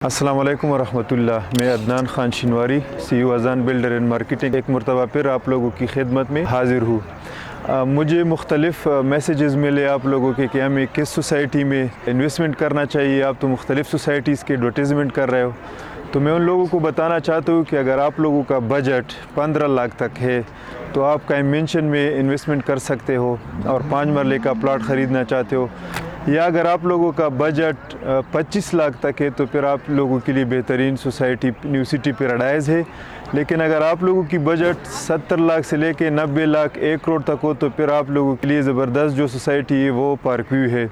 السلام علیکم ورحمۃ اللہ. میں عدنان خان شنواری CEO اذان بلڈر اینڈ مارکیٹنگ ایک مرتبہ پھر آپ لوگوں کی خدمت میں حاضر ہوں. مجھے مختلف میسیجز ملے آپ لوگوں کے کہ ہمیں کس سوسائٹی میں انویسٹمنٹ کرنا چاہیے. آپ تو مختلف سوسائٹیز کے ایڈورٹیزمنٹ کر رہے ہو، تو میں ان لوگوں کو بتانا چاہتا ہوں کہ اگر آپ لوگوں کا بجٹ 15 لاکھ تک ہے تو آپ کا مینشن میں انویسٹمنٹ کر سکتے ہو اور 5 مرلے کا پلاٹ خریدنا چاہتے ہو. یا اگر آپ لوگوں کا بجٹ 25 لاکھ تک ہے تو پھر آپ لوگوں کے لیے بہترین سوسائٹی نیو سٹی پیراڈائز ہے. لیکن اگر آپ لوگوں کی بجٹ 70 لاکھ سے لے کے 90 لاکھ 1 کروڑ تک ہو تو پھر آپ لوگوں کے لیے زبردست جو سوسائٹی ہے وہ پارک ویو ہے.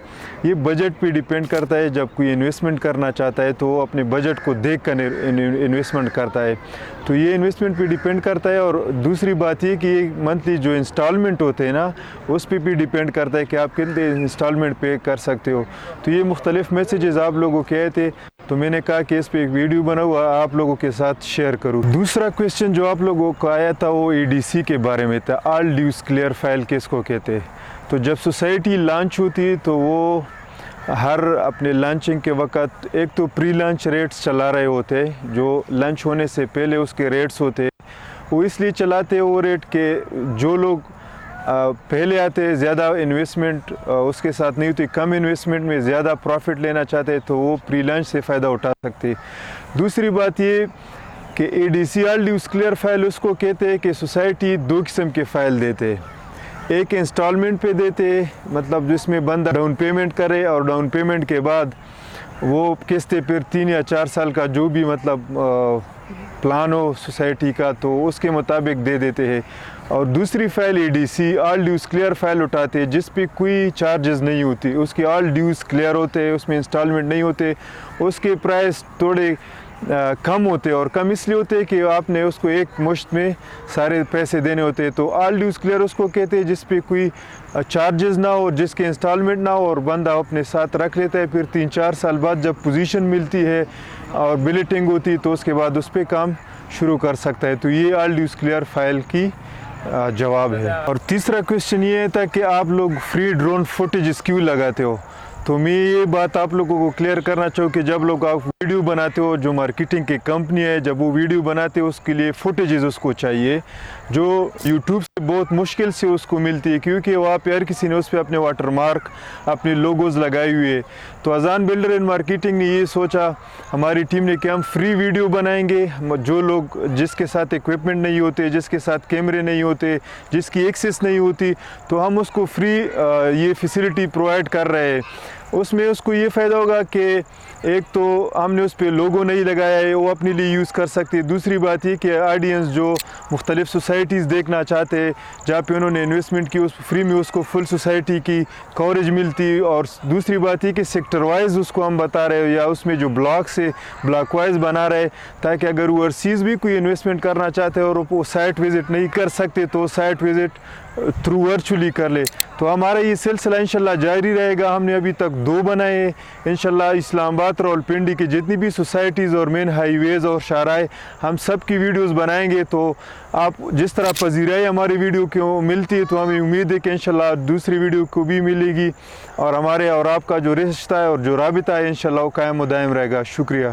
یہ بجٹ پہ ڈیپینڈ کرتا ہے. جب کوئی انویسٹمنٹ کرنا چاہتا ہے تو وہ اپنے بجٹ کو دیکھ کر انویسٹمنٹ کرتا ہے. تو یہ انویسٹمنٹ پہ ڈیپینڈ کرتا ہے. اور دوسری بات یہ کہ یہ منتھلی جو انسٹالمنٹ ہوتے ہیں نا اس پہ بھی ڈیپینڈ کرتا ہے کہ آپ کتنے انسٹالمنٹ پے کر سکتے ہو. تو یہ مختلف میسیجز آپ لوگوں کے آئے تھے تو میں نے کہا کہ اس پہ ایک ویڈیو بناؤں آپ لوگوں کے ساتھ شیئر کروں. دوسرا کویسچن جو آپ لوگوں کو آیا تھا وہ EDC کے بارے میں تھا. آل ڈیوز کلیئر فائل کس کو کہتے ہیں. تو جب سوسائٹی لانچ ہوتی ہے تو وہ ہر اپنے لانچنگ کے وقت ایک تو پری لانچ ریٹس چلا رہے ہوتے ہیں. جو لانچ ہونے سے پہلے اس کے ریٹس ہوتے ہیں وہ اس لیے چلاتے ہیں وہ ریٹ کہ جو لوگ پہلے آتے زیادہ انویسٹمنٹ اس کے ساتھ نہیں ہوتی، کم انویسٹمنٹ میں زیادہ پروفٹ لینا چاہتے تو وہ پری لانچ سے فائدہ اٹھا سکتے. دوسری بات یہ کہ EDC آل ڈیوز کلیئر فائل اس کو کہتے ہیں کہ سوسائٹی 2 قسم کے فائل دیتے. ایک انسٹالمنٹ پہ دیتے مطلب جس میں بندہ ڈاؤن پیمنٹ کرے اور ڈاؤن پیمنٹ کے بعد وہ قسطیں پھر 3 یا 4 سال کا جو بھی مطلب پلان ہو سوسائٹی کا تو اس کے مطابق دے دیتے ہیں. اور دوسری فائل EDC آل ڈیوز کلیئر فائل اٹھاتے جس پہ کوئی چارجز نہیں ہوتی. اس کے آل ڈیوز کلیئر ہوتے، اس میں انسٹالمنٹ نہیں ہوتے، اس کے پرائس تھوڑے کم ہوتے اور کم اس لیے ہوتے کہ آپ نے اس کو ایک مشت میں سارے پیسے دینے ہوتے. تو آل ڈیوز کلیئر اس کو کہتے ہیں جس پہ کوئی چارجز نہ ہو، جس کے انسٹالمنٹ نہ ہو اور بندہ اپنے ساتھ رکھ لیتا ہے. پھر 3-4 سال بعد جب پوزیشن ملتی ہے اور بلٹنگ ہوتی ہے تو اس کے بعد اس پہ کام شروع کر سکتا ہے. تو یہ آل ڈیوز کلیئر فائل کی جواب ہے. اور تیسرا کویسچن یہ تھا کہ آپ لوگ فری ڈرون فوٹیجز کیوں لگاتے ہو. تو میں یہ بات آپ لوگوں کو کلیئر کرنا چاہوں کہ جب لوگ آپ ویڈیو بناتے ہو، جو مارکیٹنگ کی کمپنی ہے جب وہ ویڈیو بناتے ہو اس کے لیے فوٹیجز اس کو چاہیے جو یوٹیوب سے بہت مشکل سے اس کو ملتی ہے کیونکہ وہاں پہ ہر کسی نے اس پہ اپنے واٹر مارک اپنے لوگوز لگائے ہوئے. تو اذان بلڈر اینڈ مارکیٹنگ نے یہ سوچا ہماری ٹیم نے کہ ہم فری ویڈیو بنائیں گے. جو لوگ جس کے ساتھ ایکوپمنٹ نہیں ہوتے، جس کے ساتھ کیمرے نہیں ہوتے، جس کی ایکسیس نہیں ہوتی تو ہم اس کو فری یہ فیسلٹی پرووائڈ کر رہے ہیں. اس میں اس کو یہ فائدہ ہوگا کہ ایک تو ہم نے اس پہ لوگو نہیں لگایا ہے وہ اپنے لیے یوز کر سکتے. دوسری بات یہ کہ آڈینس جو مختلف سوسائٹیز دیکھنا چاہتے ہیں جہاں پہ انہوں نے انویسٹمنٹ کی اس فری میں اس کو فل سوسائٹی کی کوریج ملتی. اور دوسری بات یہ کہ سیکٹر وائز اس کو ہم بتا رہے ہیں یا اس میں جو بلاک سے بلاک وائز بنا رہے تاکہ اگر اوورسیز بھی کوئی انویسٹمنٹ کرنا چاہتے ہیں اور وہ سائٹ وزٹ نہیں کر سکتے تو سائٹ وزٹ تھرو ورچولی کر لے. تو ہمارا یہ سلسلہ انشاءاللہ جاری رہے گا. ہم نے ابھی تک 2 بنائے ہیں. انشاءاللہ اسلام آباد راولپنڈی کی جتنی بھی سوسائٹیز اور مین ہائی ویز اور شاہراہیں ہم سب کی ویڈیوز بنائیں گے. تو آپ جس طرح پذیرائی ہماری ویڈیو کو ملتی ہے تو ہمیں امید ہے کہ انشاءاللہ دوسری ویڈیو کو بھی ملے گی اور ہمارے اور آپ کا جو رشتہ ہے اور جو رابطہ ہے انشاءاللہ وہ قائم و دائم رہے گا. شکریہ.